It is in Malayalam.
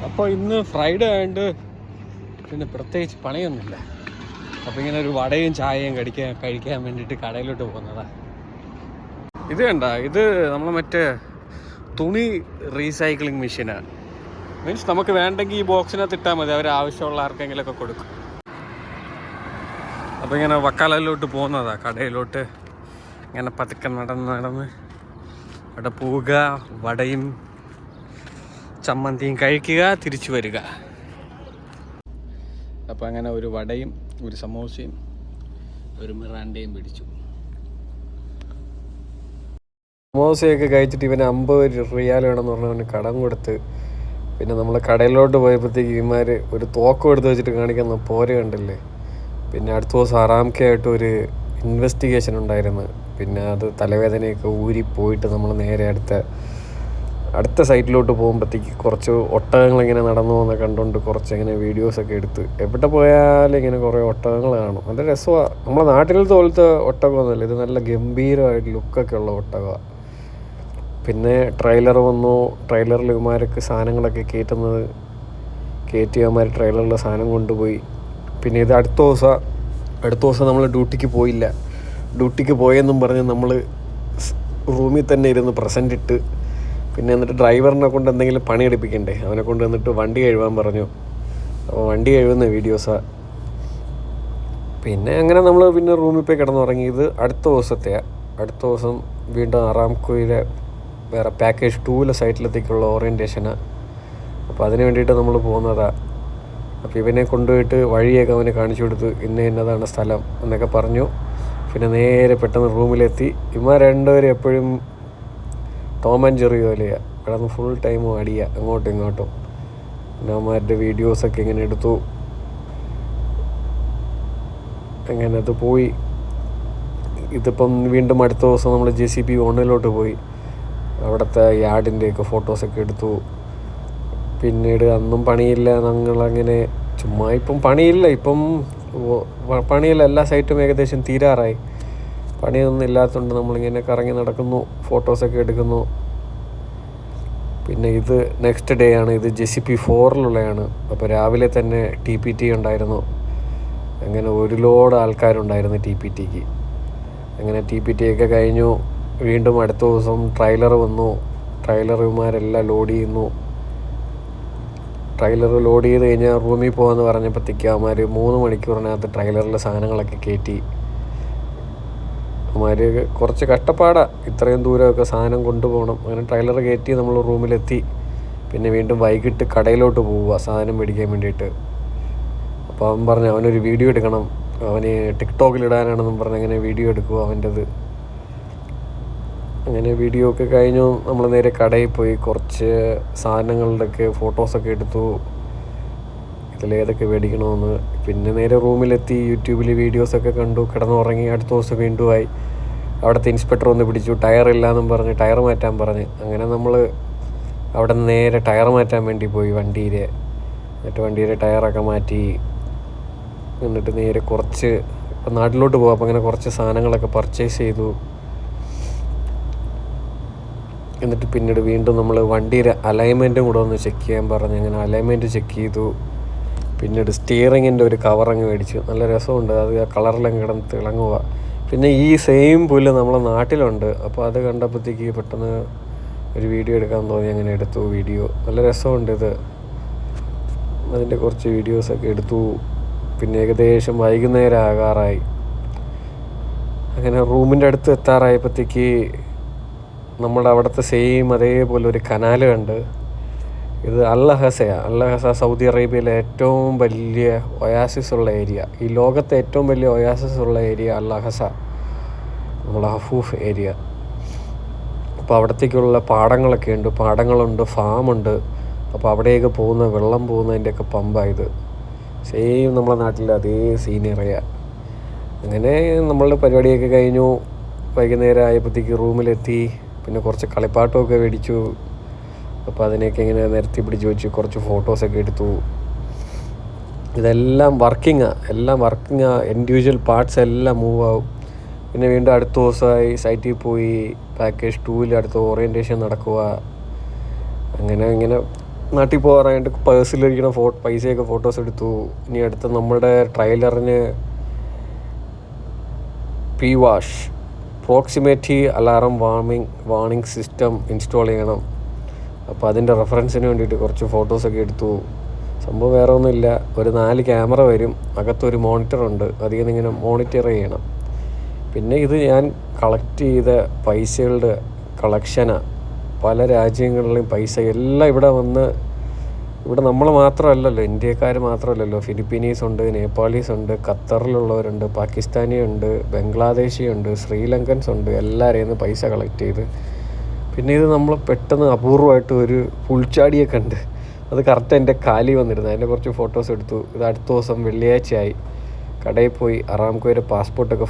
അപ്പോൾ ഇന്ന് ഫ്രൈഡേ ആയതുകൊണ്ട് പിന്നെ പ്രത്യേകിച്ച് പണിയൊന്നുമില്ല. അപ്പോൾ ഇങ്ങനെ ഒരു വടയും ചായയും കഴിക്കാൻ വേണ്ടിയിട്ട് കടയിലോട്ട് പോകുന്നതാണ്. ഇത് കണ്ട, ഇത് നമ്മൾ മറ്റേ തുണി റീസൈക്ലിംഗ് മെഷീനാണ്. മീൻസ് നമുക്ക് വേണ്ടെങ്കിൽ ഈ ബോക്സിനകത്ത് ഇട്ടാൽ മതി, അവർ ആവശ്യമുള്ള ആർക്കെങ്കിലുമൊക്കെ കൊടുക്കും. അപ്പോൾ ഇങ്ങനെ വക്കാലയിലോട്ട് പോകുന്നതാണ്, കടയിലോട്ട് ഇങ്ങനെ പതുക്കെ നടന്ന് അവിടെ പോവുക, വടയും ചമ്മന്തിയും കഴിക്കുക, തിരിച്ചു വരിക. അപ്പോൾ അങ്ങനെ ഒരു വടയും ഒരു സമോസയും ഒരു മിറാണ്ടയും പിടിച്ചു. സമോസയൊക്കെ കഴിച്ചിട്ട് ഇവന് 50 റിയാൽ വേണമെന്ന് പറഞ്ഞാൽ അവന് കടം കൊടുത്ത്, പിന്നെ നമ്മൾ കടയിലോട്ട് പോയപ്പോഴത്തേക്ക് ഇവന്മാർ ഒരു തോക്കം എടുത്ത് വെച്ചിട്ട് കാണിക്കുന്ന പോര് കണ്ടില്ലേ. പിന്നെ അടുത്ത ദിവസം ആറാമത്തെ ഒരു ഇൻവെസ്റ്റിഗേഷൻ ഉണ്ടായിരുന്നു. പിന്നെ അത് തലവേദനയൊക്കെ ഊരി പോയിട്ട് നമ്മൾ നേരെ അടുത്ത സൈറ്റിലോട്ട് പോകുമ്പോഴത്തേക്ക് കുറച്ച് ഒട്ടകങ്ങളിങ്ങനെ നടന്നു പോകുന്ന കണ്ടുകൊണ്ട് കുറച്ചിങ്ങനെ വീഡിയോസൊക്കെ എടുത്ത്, എവിടെ പോയാലും ഇങ്ങനെ കുറേ ഒട്ടകങ്ങൾ കാണും. നല്ല രസമാണ്. നമ്മളെ നാട്ടിലത്തെ പോലത്തെ ഒട്ടകമൊന്നുമല്ല, ഇത് നല്ല ഗംഭീരമായിട്ട് ലുക്കൊക്കെ ഉള്ള ഒട്ടകമാണ്. പിന്നെ ട്രെയിലർ വന്നു. ട്രെയിലറിൽ ഇവന്മാരൊക്കെ സാധനങ്ങളൊക്കെ കയറ്റിയവന്മാർ ട്രെയിലറിൽ സാധനം കൊണ്ടുപോയി. പിന്നെ ഇത് അടുത്ത ദിവസം നമ്മൾ ഡ്യൂട്ടിക്ക് പോയില്ല. ഡ്യൂട്ടിക്ക് പോയെന്നും പറഞ്ഞ് നമ്മൾ റൂമിൽ തന്നെ ഇരുന്ന് പ്രസൻ്റ് ഇട്ട്, പിന്നെ എന്നിട്ട് ഡ്രൈവറിനെ കൊണ്ട് എന്തെങ്കിലും പണി എടുപ്പിക്കണ്ടേ, അവനെ കൊണ്ട് വന്നിട്ട് വണ്ടി കഴുകാൻ പറഞ്ഞു. അപ്പോൾ വണ്ടി കഴുകുന്ന വീഡിയോസാണ്. പിന്നെ അങ്ങനെ നമ്മൾ പിന്നെ റൂമിൽ പോയി കിടന്നുറങ്ങിയത് അടുത്ത ദിവസം വീണ്ടും ആറാംകോയിലെ വേറെ പാക്കേജ് 2 സൈറ്റിലത്തേക്കുള്ള ഓറിയൻറ്റേഷനാണ്. അപ്പോൾ അതിന് വേണ്ടിയിട്ട് നമ്മൾ പോകുന്നതാണ്. അപ്പോൾ ഇവനെ കൊണ്ടുപോയിട്ട് വഴിയൊക്കെ അവനെ കാണിച്ചു കൊടുത്ത്, ഇന്നതാണ് സ്ഥലം എന്നൊക്കെ പറഞ്ഞു. പിന്നെ നേരെ പെട്ടെന്ന് റൂമിലെത്തി. ഇവന്മാർ രണ്ടുപേരും എപ്പോഴും ടോം ആൻഡ് ജെറി പോലെയാണ്, കിടന്ന് ഫുൾ ടൈമും അടിയുക അങ്ങോട്ടും ഇങ്ങോട്ടും. പിന്നെ അവന്മാരുടെ വീഡിയോസൊക്കെ ഇങ്ങനെ എടുത്തു. അങ്ങനെ അത് പോയി. ഇതിപ്പം വീണ്ടും അടുത്ത ദിവസം നമ്മൾ JCB ഓണിലോട്ട് പോയി. അവിടുത്തെ യാർഡിൻ്റെയൊക്കെ ഫോട്ടോസൊക്കെ എടുത്തു. പിന്നീട് അന്നും പണിയില്ല, ഞങ്ങളങ്ങനെ ചുമ്മാ ഇപ്പം പണിയില്ല, എല്ലാ സൈറ്റും ഏകദേശം തീരാറായി. പണിയൊന്നും ഇല്ലാത്തതുകൊണ്ട് നമ്മളിങ്ങനെ കറങ്ങി നടക്കുന്നു, ഫോട്ടോസൊക്കെ എടുക്കുന്നു. പിന്നെ ഇത് നെക്സ്റ്റ് ഡേ ആണ്. ഇത് JCB 4 അപ്പോൾ രാവിലെ തന്നെ TPT ഉണ്ടായിരുന്നു. അങ്ങനെ ഒരു ലോഡ് ആൾക്കാരുണ്ടായിരുന്നു TPTക്ക്. അങ്ങനെ TPT ഒക്കെ കഴിഞ്ഞു. വീണ്ടും അടുത്ത ദിവസം ട്രെയിലർ വന്നു. ട്രെയിലർമാരെല്ലാം ലോഡ് ചെയ്യുന്നു. ട്രെയിലർ ലോഡ് ചെയ്ത് കഴിഞ്ഞാൽ റൂമിൽ പോകാമെന്ന് പറഞ്ഞപ്പോഴത്തേക്ക് അവന്മാർ 3 മണിക്കൂറിനകത്ത് ട്രെയിലറിൽ സാധനങ്ങളൊക്കെ കയറ്റി. അവന്മാർ കുറച്ച് കഷ്ടപ്പാടാണ്, ഇത്രയും ദൂരമൊക്കെ സാധനം കൊണ്ടുപോകണം. അങ്ങനെ ട്രെയിലർ കയറ്റി നമ്മൾ റൂമിലെത്തി. പിന്നെ വീണ്ടും വൈകിട്ട് കടയിലോട്ട് പോവുക സാധനം മേടിക്കാൻ വേണ്ടിയിട്ട്. അപ്പോൾ അവൻ പറഞ്ഞു അവനൊരു വീഡിയോ എടുക്കണം, അവന് ടിക്ടോക്കിലിടാനാണെന്നും പറഞ്ഞ് അങ്ങനെ വീഡിയോ എടുക്കുക അവൻ്റെത്. അങ്ങനെ വീഡിയോ ഒക്കെ കഴിഞ്ഞു. നമ്മൾ നേരെ കടയിൽ പോയി കുറച്ച് സാധനങ്ങളുടെയൊക്കെ ഫോട്ടോസൊക്കെ എടുത്തു, ഇതിലേതൊക്കെ മേടിക്കണമെന്ന്. പിന്നെ നേരെ റൂമിലെത്തി, യൂട്യൂബിൽ വീഡിയോസൊക്കെ കണ്ടു, കിടന്നുറങ്ങി. അടുത്ത ദിവസം വീണ്ടും ആയി. അവിടുത്തെ ഇൻസ്പെക്ടർ ഒന്ന് പിടിച്ചു, ടയറില്ലാന്നും പറഞ്ഞ് ടയർ മാറ്റാൻ പറഞ്ഞ്. അങ്ങനെ നമ്മൾ അവിടെ നേരെ ടയർ മാറ്റാൻ വേണ്ടി പോയി വണ്ടിയിലെ. എന്നിട്ട് വണ്ടിയിലെ ടയറൊക്കെ മാറ്റി. എന്നിട്ട് നേരെ ഇപ്പം നാട്ടിലോട്ട് പോകാം. അപ്പോൾ അങ്ങനെ കുറച്ച് സാധനങ്ങളൊക്കെ പർച്ചേസ് ചെയ്തു. എന്നിട്ട് പിന്നീട് വീണ്ടും നമ്മൾ വണ്ടിയുടെ അലൈൻമെൻറ്റും കൂടെ ഒന്ന് ചെക്ക് ചെയ്യാൻ പറഞ്ഞ് അങ്ങനെ അലൈൻമെൻറ്റ് ചെക്ക് ചെയ്തു. പിന്നീട് സ്റ്റിയറിങ്ങിൻ്റെ ഒരു കവറങ്ങ് മേടിച്ചു. നല്ല രസമുണ്ട്, അത് ആ കളറിലങ്ങ് കിടന്ന് തിളങ്ങുക. പിന്നെ ഈ സെയിം പുല്ല് നമ്മളെ നാട്ടിലുണ്ട്. അപ്പോൾ അത് കണ്ടപ്പോഴത്തേക്ക് പെട്ടെന്ന് ഒരു വീഡിയോ എടുക്കാൻ തോന്നി, അങ്ങനെ എടുത്തു വീഡിയോ. നല്ല രസമുണ്ട് ഇത്. അതിൻ്റെ കുറച്ച് വീഡിയോസൊക്കെ എടുത്തു. പിന്നെ ഏകദേശം വൈകുന്നേരം ആകാറായി. അങ്ങനെ റൂമിൻ്റെ അടുത്ത് എത്താറായപ്പോഴത്തേക്ക് നമ്മുടെ അവിടുത്തെ സെയിം അതേപോലെ ഒരു കനാൽ കണ്ട്. ഇത് അൽ-ഹസ സൗദി അറേബ്യയിലെ ഏറ്റവും വലിയ ഒയാസിസ് ഉള്ള ഏരിയ, ഈ ലോകത്തെ ഏറ്റവും വലിയ ഒയാസിസ് ഉള്ള ഏരിയ അൽ-ഹസ, നമ്മുടെ ഹഫൂഫ് ഏരിയ. അപ്പോൾ അവിടത്തേക്കുള്ള പാടങ്ങളൊക്കെ ഉണ്ട്, പാടങ്ങളുണ്ട്, ഫാമുണ്ട്. അപ്പോൾ അവിടെയൊക്കെ വെള്ളം പോകുന്നതിൻ്റെയൊക്കെ പമ്പായത്. സെയിം നമ്മളെ നാട്ടിലെ അതേ സീനറിയ. അങ്ങനെ നമ്മളുടെ പരിപാടിയൊക്കെ കഴിഞ്ഞു. വൈകുന്നേരം ആയപ്പോഴത്തേക്ക് റൂമിലെത്തി. പിന്നെ കുറച്ച് കളിപ്പാട്ടമൊക്കെ മേടിച്ചു. അപ്പോൾ അതിനെയൊക്കെ ഇങ്ങനെ നിരത്തി പിടിച്ച് വെച്ച് കുറച്ച് ഫോട്ടോസൊക്കെ എടുത്തു. ഇതെല്ലാം വർക്കിങ്ങാണ്, ഇൻഡിവിജ്വൽ പാർട്സ് എല്ലാം മൂവ് ആവും. പിന്നെ വീണ്ടും അടുത്ത ദിവസമായി സൈറ്റിൽ പോയി പാക്കേജ് 2 അടുത്ത ഓറിയൻറ്റേഷൻ നടക്കുക. അങ്ങനെ നാട്ടിൽ പോകാറായിട്ട് പേഴ്സിലിരിക്കുന്ന പൈസയൊക്കെ ഫോട്ടോസ് എടുത്തു. ഇനി അടുത്ത് നമ്മുടെ ട്രെയിലറിന് PWASH proximity alarm warning system install ചെയ്യണം. അപ്പോൾ അതിൻ്റെ റെഫറൻസിന് വേണ്ടിയിട്ട് കുറച്ച് ഫോട്ടോസൊക്കെ എടുത്തു. സംഭവം വേറെ ഒന്നുമില്ല, ഒരു 4 ക്യാമറ വരും, അകത്തൊരു മോണിറ്ററുണ്ട്, അതിൽ ഇങ്ങനെ മോണിറ്റർ ചെയ്യണം. പിന്നെ ഇത് ഞാൻ കളക്ട് ചെയ്ത പൈസകളുടെ കളക്ഷനാണ്. പല രാജ്യങ്ങളിലെയും പൈസ എല്ലാം ഇവിടെ വന്ന്, ഇവിടെ നമ്മൾ മാത്രമല്ലല്ലോ, ഇന്ത്യക്കാർ മാത്രമല്ലല്ലോ, ഫിലിപ്പീനീസ് ഉണ്ട്, നേപ്പാളീസ് ഉണ്ട്, ഖത്തറിലുള്ളവരുണ്ട്, പാകിസ്ഥാനിയുണ്ട്, ബംഗ്ലാദേശി ഉണ്ട്, ശ്രീലങ്കൻസ് ഉണ്ട്. എല്ലാവരെയും നിന്ന് പൈസ കളക്ട് ചെയ്ത്, പിന്നെ ഇത് നമ്മൾ പെട്ടെന്ന് അപൂർവമായിട്ട് ഒരു പുൽച്ചാടിയെ കണ്ട്, അത് കറക്റ്റ് എൻ്റെ കാലി വന്നിരുന്നു. അതിൻ്റെ കുറച്ച് ഫോട്ടോസ് എടുത്തു. ഇത് അടുത്ത ദിവസം വെള്ളിയാഴ്ചയായി, കടയിൽ പോയി അറാംകോയുടെ പാസ്പോർട്ടൊക്കെ